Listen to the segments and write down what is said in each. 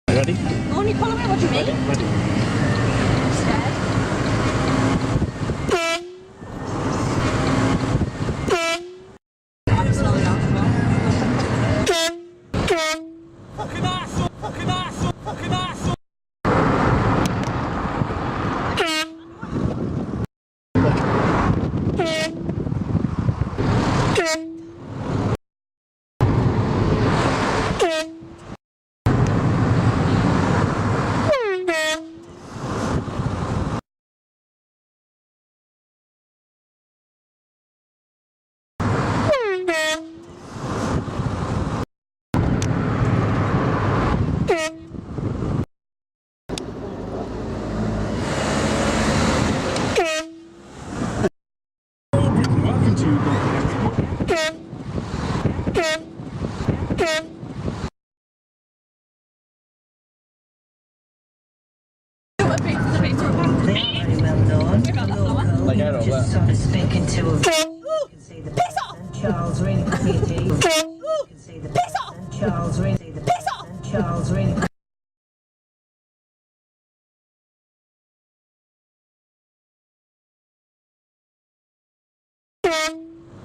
Ready? Go on, you follow me, what do you mean? Ready. I'm scared. I'm slowing down as well. Fucking arsehole! Fucking arsehole! Fucking arsehole! Welcome to Very well known. Local, just sort of speaking to him. You can see the person, Charles really pretty. You can see the person, Charles really the person, Charles really.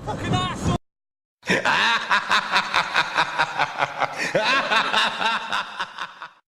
Fucking arsehole!